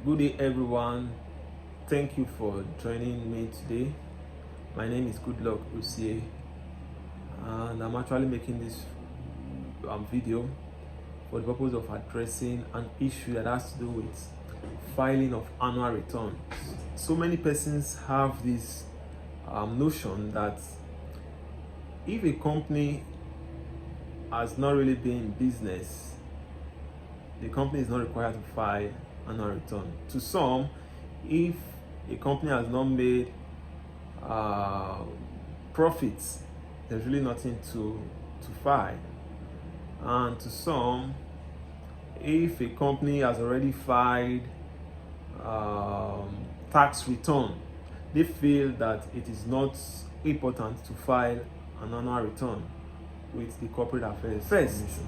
Good day, everyone. Thank you for joining me today. My name is Goodluck Usie, and I'm actually making this video for the purpose of addressing an issue that has to do with filing of annual returns. So many persons have this notion that if a company has not really been in business, the company is not required to file annual return. To some, if a company has not made profits, there's really nothing to file. And to some, if a company has already filed tax return, they feel that it is not important to file an annual return with the Corporate Affairs Commission.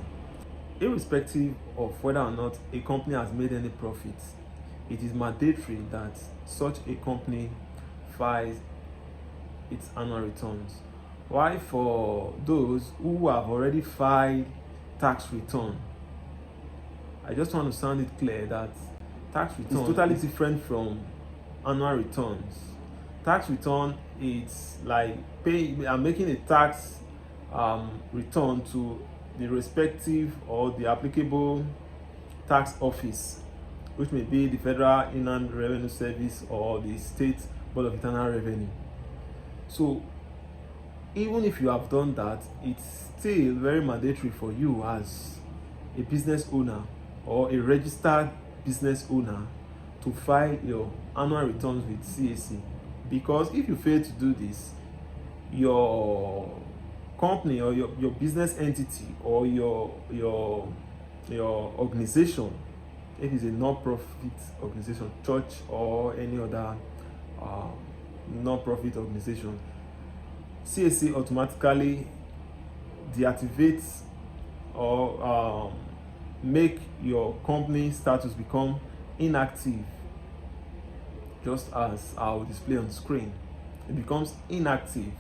Irrespective of whether or not a company has made any profits, it is mandatory that such a company files its annual returns. Why for those who have already filed tax return, I just want to sound it clear that tax return is totally different from annual returns. Tax return is like making a tax return to the respective or the applicable tax office, which may be the Federal Inland Revenue Service or the State Board of Internal Revenue. So even if you have done that, it's still very mandatory for you as a business owner or a registered business owner to file your annual returns with CAC, because if you fail to do this, your company or your business entity or your organization, if it's a non-profit organization, church or any other non-profit organization, CAC automatically deactivates or make your company status become inactive, just as I'll display on screen. It becomes inactive,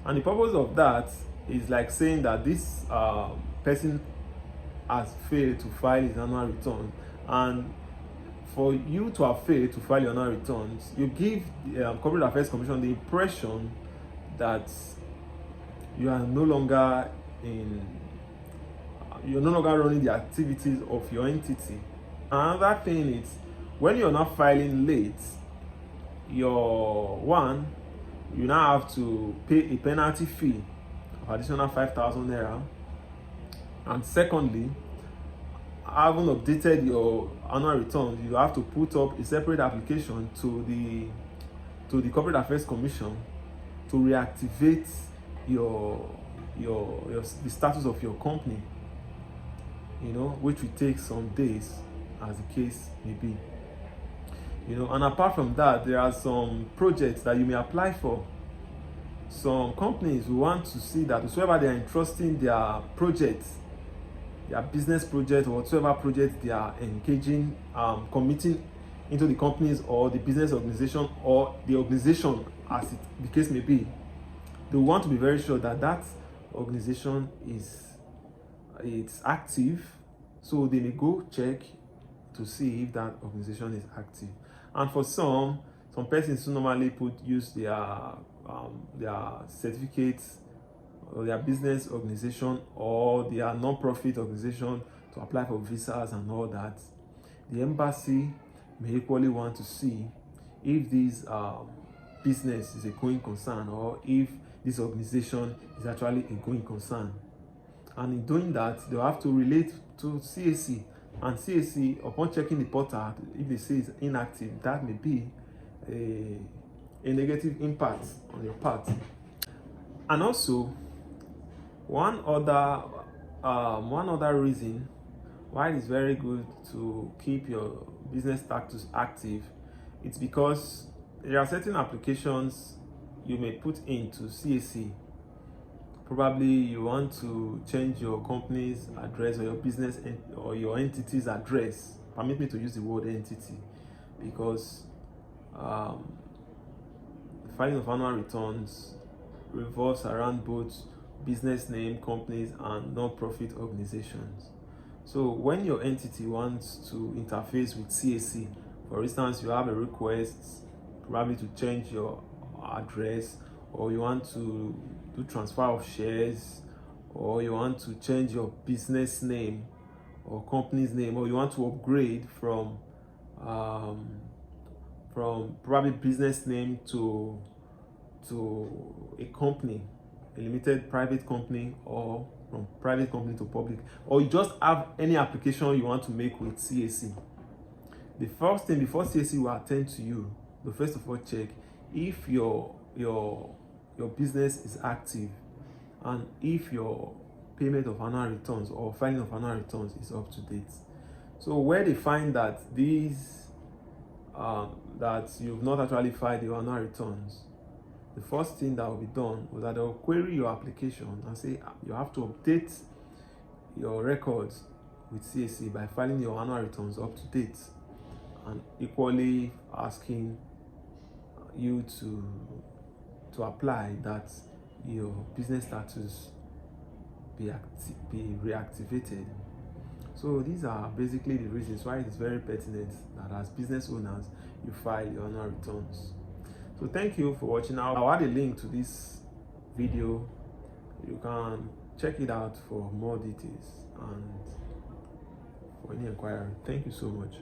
and the purpose of that is like saying that this person has failed to file his annual return. And for you to have failed to file your annual returns, you give the Corporate Affairs Commission the impression that you are no longer running the activities of your entity. Another thing is, when you're not filing late, you now have to pay a penalty fee of additional 5,000 naira. And secondly, having updated your annual returns, you have to put up a separate application to the Corporate Affairs Commission to reactivate the status of your company, which will take some days, as the case may be. And apart from that, there are some projects that you may apply for. Some companies will want to see that whoever they are entrusting their projects, their business project, or whatever project they are engaging, committing into the companies or the business organization or the organization, as the case may be, they want to be very sure that that organization it's active. So they may go check to see if that organization is active. And for some persons who normally use their certificates or their business organization or their non-profit organization to apply for visas and all that, the embassy may equally want to see if this business is a going concern or if this organization is actually a going concern. And in doing that, they'll have to relate to CAC. And CAC, upon checking the portal, if they say it's inactive, that may be a negative impact on your part. And also, one other reason why it's very good to keep your business status active, it's because there are certain applications you may put into CAC. Probably you want to change your company's address or your business or your entity's address. Permit me to use the word entity, because the filing of annual returns revolves around both business name companies and non-profit organizations. So when your entity wants to interface with CAC For instance, you have a request probably to change your address, or you want to do transfer of shares, or you want to change your business name or company's name, or you want to upgrade from probably business name to a company, a limited private company, or from private company to public, or you just have any application you want to make with CAC. The first thing, before CAC will attend to you, the first of all check if your business is active, and if your payment of annual returns or filing of annual returns is up to date. So where they find that that you've not actually filed your annual returns, the first thing that will be done is that they'll query your application and say you have to update your records with CAC by filing your annual returns up to date, and equally asking you to apply that your business status be reactivated. So these are basically the reasons why it is very pertinent that as business owners you file your annual returns. So thank you for watching. I'll add a link to this video. You can check it out for more details and for any inquiry. Thank you so much.